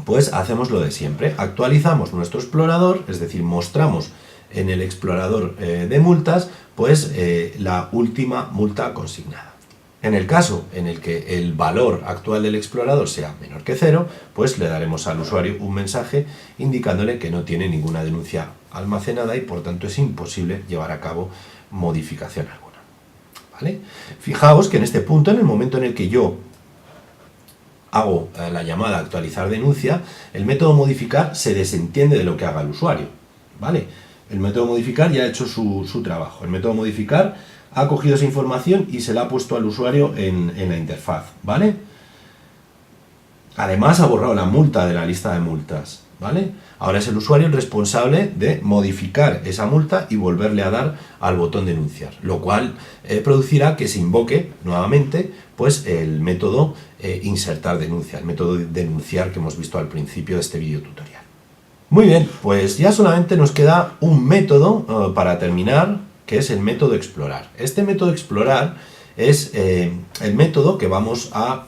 pues hacemos lo de siempre, actualizamos nuestro explorador, es decir, mostramos en el explorador de multas, pues la última multa consignada. En el caso en el que el valor actual del explorador sea menor que 0, pues le daremos al usuario un mensaje indicándole que no tiene ninguna denuncia almacenada y por tanto es imposible llevar a cabo modificación alguna, ¿vale? Fijaos que en este punto, en el momento en el que yo hago la llamada actualizar denuncia, el método modificar se desentiende de lo que haga el usuario, ¿vale? El método modificar ya ha hecho su trabajo. El método modificar ha cogido esa información y se la ha puesto al usuario en la interfaz, ¿vale? Además ha borrado la multa de la lista de multas, ¿vale? Ahora es el usuario el responsable de modificar esa multa y volverle a dar al botón denunciar, lo cual producirá que se invoque nuevamente pues el método insertar denuncia, el método de denunciar que hemos visto al principio de este video tutorial. Muy bien, pues ya solamente nos queda un método para terminar, que es el método explorar. Este método explorar es el método que vamos a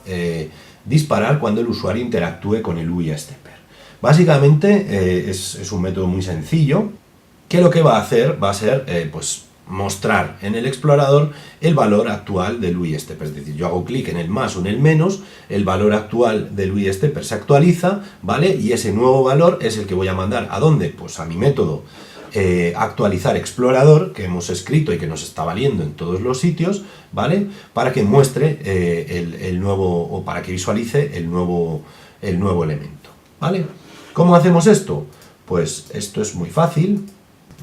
disparar cuando el usuario interactúe con el UI Stepper. Básicamente es un método muy sencillo, que lo que va a hacer va a ser pues mostrar en el explorador el valor actual del UI Stepper. Es decir, yo hago clic en el más o en el menos, el valor actual del UI Stepper se actualiza, ¿vale? Y ese nuevo valor es el que voy a mandar ¿a dónde? Pues a mi método actualizar explorador, que hemos escrito y que nos está valiendo en todos los sitios, ¿vale?, para que muestre el nuevo, o para que visualice el nuevo elemento, ¿vale? ¿Cómo hacemos esto? Pues esto es muy fácil.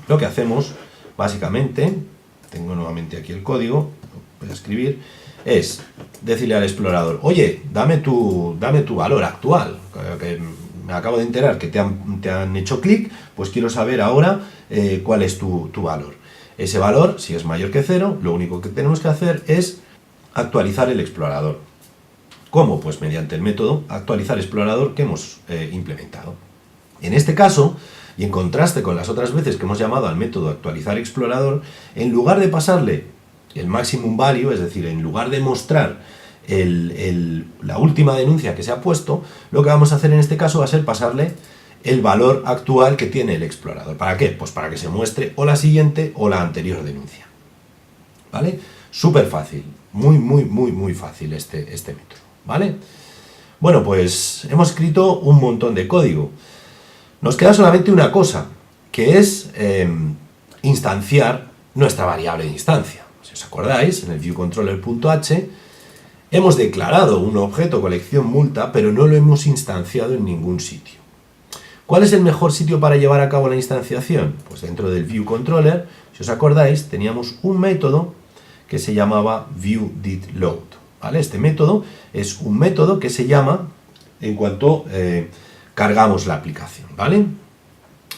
Lo que hacemos básicamente, tengo nuevamente aquí el código, voy a escribir, es decirle al explorador: oye, dame tu valor actual, que me acabo de enterar que te han hecho clic, pues quiero saber ahora cuál es tu valor. Ese valor, si es mayor que 0, lo único que tenemos que hacer es actualizar el explorador. ¿Cómo? Pues mediante el método actualizar explorador que hemos implementado. En este caso, y en contraste con las otras veces que hemos llamado al método actualizar explorador, en lugar de pasarle el maximum value, es decir, en lugar de mostrar la última denuncia que se ha puesto, lo que vamos a hacer en este caso va a ser pasarle el valor actual que tiene el explorador. ¿Para qué? Pues para que se muestre o la siguiente o la anterior denuncia. ¿Vale? Súper fácil, muy fácil este método. ¿Vale? Bueno, pues hemos escrito un montón de código. Nos queda solamente una cosa, que es instanciar nuestra variable de instancia. Si os acordáis, en el viewController.h hemos declarado un objeto colección multa, pero no lo hemos instanciado en ningún sitio. ¿Cuál es el mejor sitio para llevar a cabo la instanciación? Pues dentro del viewController, si os acordáis, teníamos un método que se llamaba viewDidLoad. ¿Vale? Este método es un método que se llama en cuanto cargamos la aplicación, ¿vale?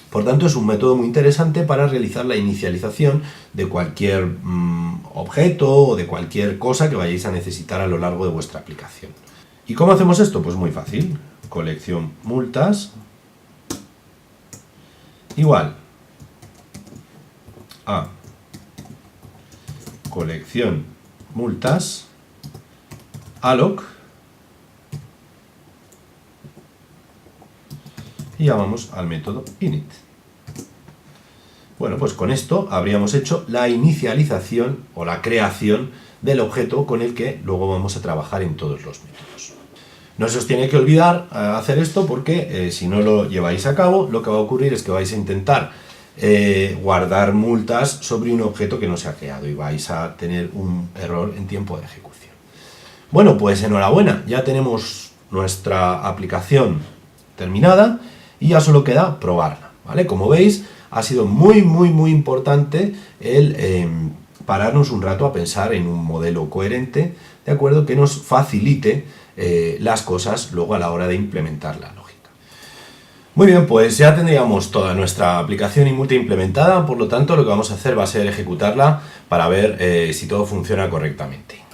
Por tanto, es un método muy interesante para realizar la inicialización de cualquier objeto o de cualquier cosa que vayáis a necesitar a lo largo de vuestra aplicación. ¿Y cómo hacemos esto? Pues muy fácil. Colección multas igual a colección multas alloc y llamamos al método init. Bueno, pues con esto habríamos hecho la inicialización o la creación del objeto con el que luego vamos a trabajar en todos los métodos. No se os tiene que olvidar hacer esto porque si no lo lleváis a cabo, lo que va a ocurrir es que vais a intentar guardar multas sobre un objeto que no se ha creado y vais a tener un error en tiempo de ejecución. Bueno, pues enhorabuena, ya tenemos nuestra aplicación terminada y ya solo queda probarla, ¿vale? Como veis, ha sido muy importante el pararnos un rato a pensar en un modelo coherente, ¿de acuerdo? Que nos facilite las cosas luego a la hora de implementar la lógica. Muy bien, pues ya tendríamos toda nuestra aplicación y multa implementada, por lo tanto lo que vamos a hacer va a ser ejecutarla para ver si todo funciona correctamente.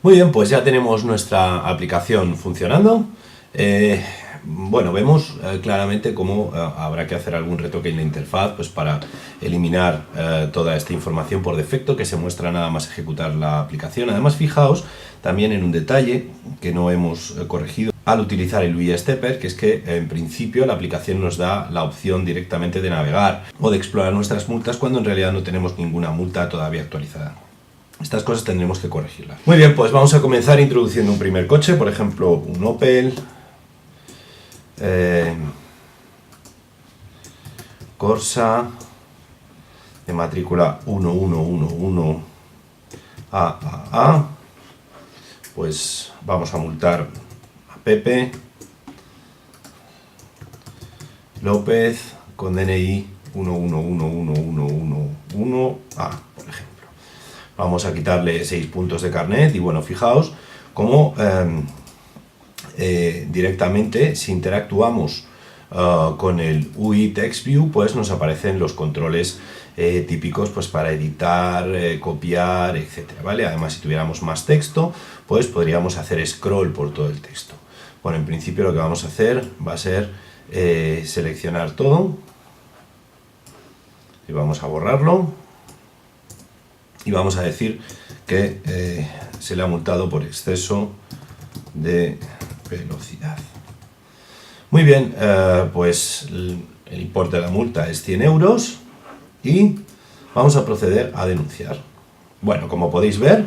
Muy bien, pues ya tenemos nuestra aplicación funcionando. Bueno, vemos claramente cómo habrá que hacer algún retoque en la interfaz pues para eliminar toda esta información por defecto que se muestra nada más ejecutar la aplicación. Además, fijaos también en un detalle que no hemos corregido al utilizar el UI Stepper, que es que en principio la aplicación nos da la opción directamente de navegar o de explorar nuestras multas cuando en realidad no tenemos ninguna multa todavía actualizada. Estas cosas tendremos que corregirlas. Muy bien, pues vamos a comenzar introduciendo un primer coche, por ejemplo, un Opel Corsa de matrícula 1111 AAA. Pues vamos a multar a Pepe López con DNI 111111A, por ejemplo. Vamos a quitarle 6 puntos de carnet y bueno, fijaos cómo directamente si interactuamos con el UI Text View, pues nos aparecen los controles típicos pues para editar, copiar, etcétera, ¿vale? Además, si tuviéramos más texto, pues podríamos hacer scroll por todo el texto. Bueno, en principio lo que vamos a hacer va a ser seleccionar todo y vamos a borrarlo. Y vamos a decir que se le ha multado por exceso de velocidad. Muy bien, pues el importe de la multa es 100 euros y vamos a proceder a denunciar. Bueno, como podéis ver,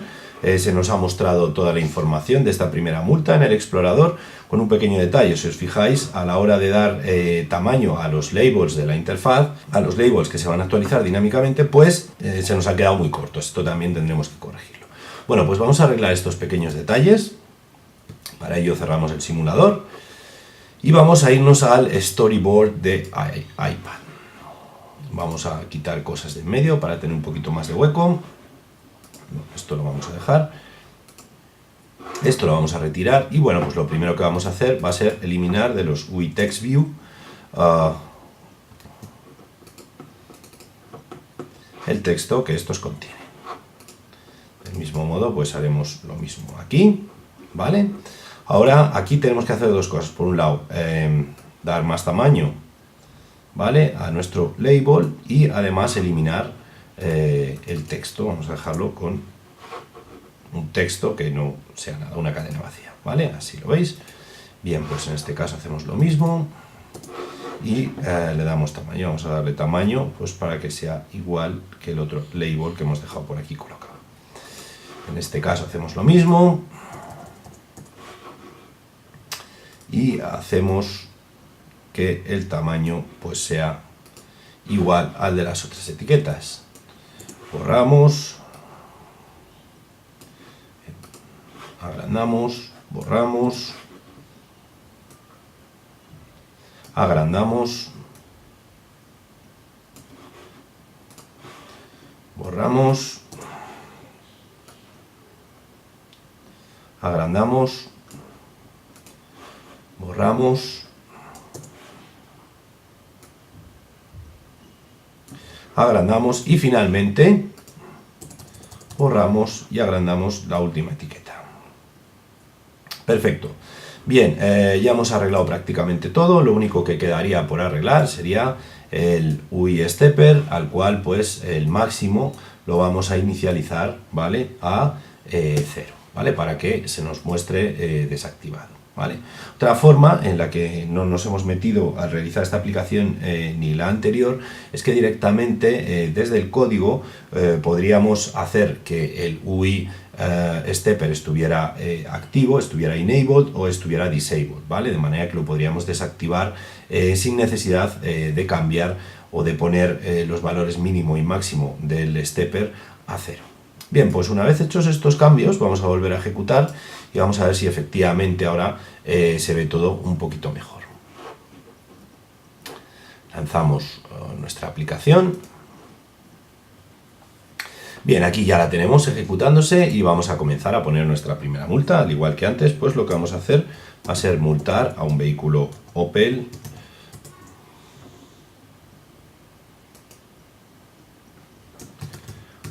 se nos ha mostrado toda la información de esta primera multa en el explorador con un pequeño detalle. Si os fijáis, a la hora de dar tamaño a los labels de la interfaz, a los labels que se van a actualizar dinámicamente, pues se nos ha quedado muy corto. Esto también tendremos que corregirlo. Bueno, pues vamos a arreglar estos pequeños detalles. Para ello cerramos el simulador y vamos a irnos al storyboard de iPad. Vamos a quitar cosas de en medio para tener un poquito más de hueco. Esto lo vamos a dejar. Esto lo vamos a retirar y bueno, pues lo primero que vamos a hacer va a ser eliminar de los UI Text View el texto que estos contienen. Del mismo modo, pues haremos lo mismo aquí, ¿vale? Ahora, aquí tenemos que hacer dos cosas. Por un lado, dar más tamaño, ¿vale?, a nuestro label, y además eliminar el texto. Vamos a dejarlo con un texto que no sea nada, una cadena vacía, ¿vale? Así lo veis. Bien, pues en este caso hacemos lo mismo y le damos tamaño. Vamos a darle tamaño pues para que sea igual que el otro label que hemos dejado por aquí colocado. En este caso hacemos lo mismo y hacemos que el tamaño pues sea igual al de las otras etiquetas. Borramos, agrandamos, borramos, agrandamos, borramos, agrandamos, borramos, agrandamos y finalmente borramos y agrandamos la última etiqueta. Perfecto. Bien, ya hemos arreglado prácticamente todo. Lo único que quedaría por arreglar sería el UI stepper, al cual pues el máximo lo vamos a inicializar, ¿vale?, a 0, ¿vale?, para que se nos muestre desactivado, ¿vale? Otra forma en la que no nos hemos metido a realizar esta aplicación ni la anterior es que directamente desde el código podríamos hacer que el UI stepper estuviera activo, estuviera enabled o estuviera disabled, ¿vale? De manera que lo podríamos desactivar sin necesidad de cambiar o de poner los valores mínimo y máximo del stepper a 0. Bien, pues una vez hechos estos cambios vamos a volver a ejecutar y vamos a ver si efectivamente ahora se ve todo un poquito mejor. Lanzamos nuestra aplicación. Bien, aquí ya la tenemos ejecutándose y vamos a comenzar a poner nuestra primera multa. Al igual que antes, pues lo que vamos a hacer va a ser multar a un vehículo Opel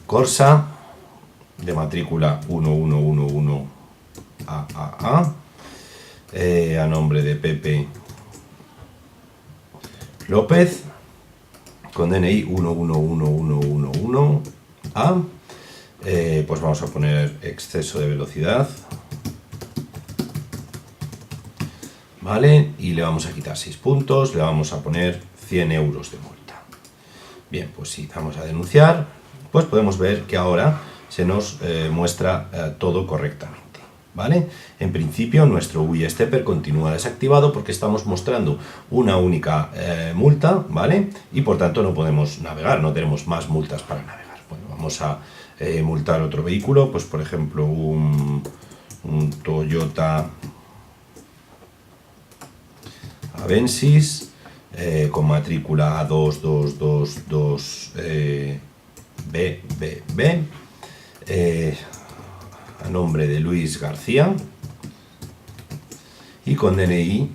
Corsa de matrícula 1111 AAA a nombre de Pepe López con DNI 111111 A. Pues vamos a poner exceso de velocidad, ¿vale? Y le vamos a quitar 6 puntos, le vamos a poner 100 euros de multa. Bien, pues si damos a denunciar, pues podemos ver que ahora se nos muestra todo correctamente, ¿vale? En principio nuestro UI stepper continúa desactivado porque estamos mostrando una única multa, ¿vale? Y por tanto no podemos navegar, no tenemos más multas para navegar. Bueno, vamos a multar otro vehículo, pues por ejemplo un Toyota Avensis con matrícula A2222 BBB a nombre de Luis García y con DNI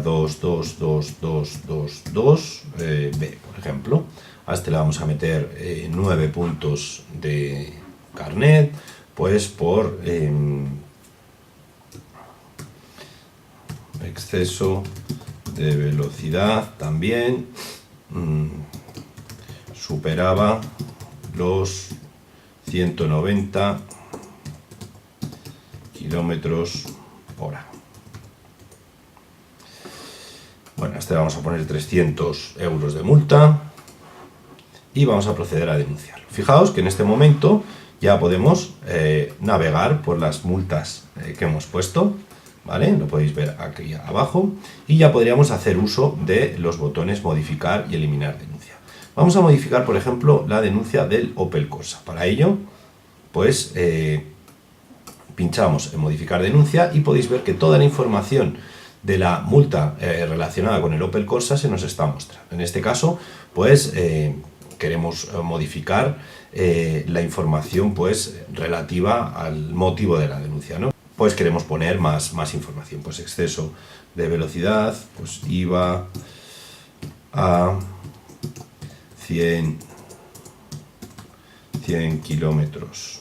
222222 B, por ejemplo. A este le vamos a meter 9 puntos de carnet, pues por exceso de velocidad también, superaba los 190 kilómetros por hora. Bueno, a este le vamos a poner 300 euros de multa y vamos a proceder a denunciarlo. Fijaos que en este momento ya podemos navegar por las multas que hemos puesto, ¿vale? Lo podéis ver aquí abajo y ya podríamos hacer uso de los botones modificar y eliminar denuncia. Vamos a modificar, por ejemplo, la denuncia del Opel Corsa. Para ello, pues pinchamos en modificar denuncia y podéis ver que toda la información de la multa relacionada con el Opel Corsa se nos está mostrando. En este caso, pues queremos modificar la información pues relativa al motivo de la denuncia, ¿no? Pues queremos poner más información, pues exceso de velocidad, pues iba a 100 100 kilómetros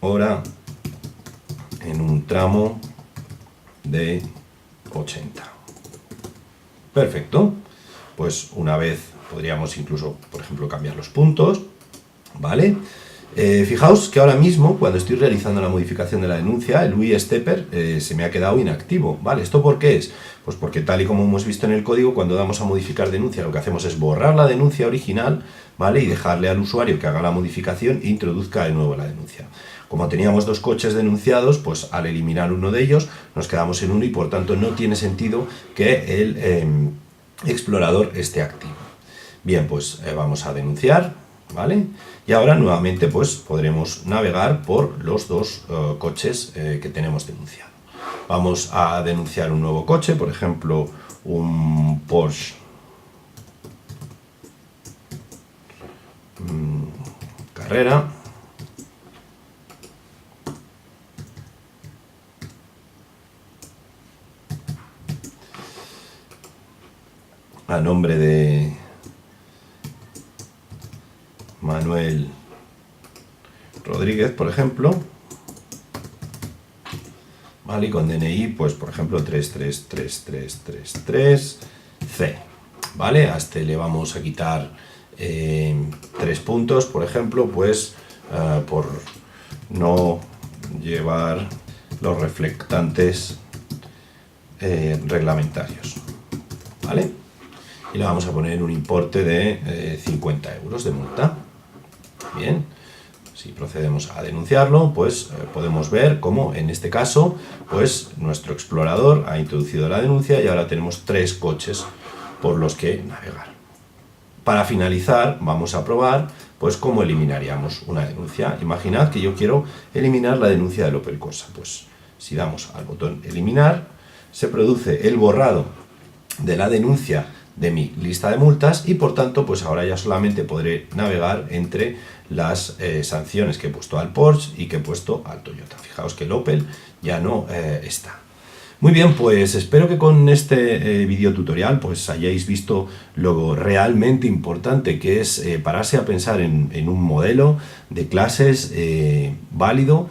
hora en un tramo de 80. Perfecto. Pues una vez podríamos incluso, por ejemplo, cambiar los puntos, ¿vale? Fijaos que ahora mismo, cuando estoy realizando la modificación de la denuncia, el UI stepper se me ha quedado inactivo, ¿vale? ¿Esto por qué es? Pues porque tal y como hemos visto en el código, cuando damos a modificar denuncia, lo que hacemos es borrar la denuncia original, ¿vale? Y dejarle al usuario que haga la modificación e introduzca de nuevo la denuncia. Como teníamos dos coches denunciados, pues al eliminar uno de ellos, nos quedamos en uno y por tanto no tiene sentido que el explorador esté activo. Bien, pues vamos a denunciar, ¿vale? Y ahora nuevamente pues podremos navegar por los dos coches que tenemos denunciado. Vamos a denunciar un nuevo coche, por ejemplo, un Porsche Carrera. A nombre de Manuel Rodríguez, por ejemplo, ¿vale? Y con DNI, pues por ejemplo 333333C, ¿vale? A este le vamos a quitar 3 puntos, por ejemplo, pues por no llevar los reflectantes reglamentarios, ¿vale? Y le vamos a poner un importe de 50 euros de multa. Bien, si procedemos a denunciarlo, pues podemos ver cómo en este caso, pues nuestro explorador ha introducido la denuncia y ahora tenemos 3 coches por los que navegar. Para finalizar, vamos a probar pues cómo eliminaríamos una denuncia. Imaginad que yo quiero eliminar la denuncia del Opel Corsa. Pues si damos al botón eliminar, se produce el borrado de la denuncia de mi lista de multas y por tanto pues ahora ya solamente podré navegar entre las sanciones que he puesto al Porsche y que he puesto al Toyota. Fijaos que el Opel ya no está. Muy bien, pues espero que con este video tutorial pues hayáis visto lo realmente importante que es pararse a pensar en un modelo de clases válido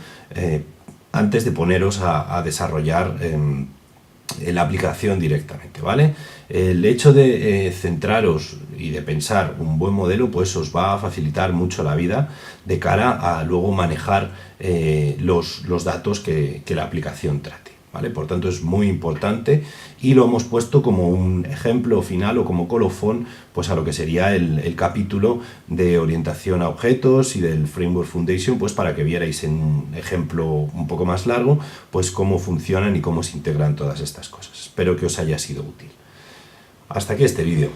antes de poneros a desarrollar la aplicación directamente, ¿vale? El hecho de centraros y de pensar un buen modelo pues os va a facilitar mucho la vida de cara a luego manejar los datos que la aplicación trate, ¿vale? Por tanto es muy importante y lo hemos puesto como un ejemplo final o como colofón pues a lo que sería el capítulo de orientación a objetos y del Framework Foundation, pues para que vierais en un ejemplo un poco más largo pues cómo funcionan y cómo se integran todas estas cosas. Espero que os haya sido útil. Hasta aquí este vídeo.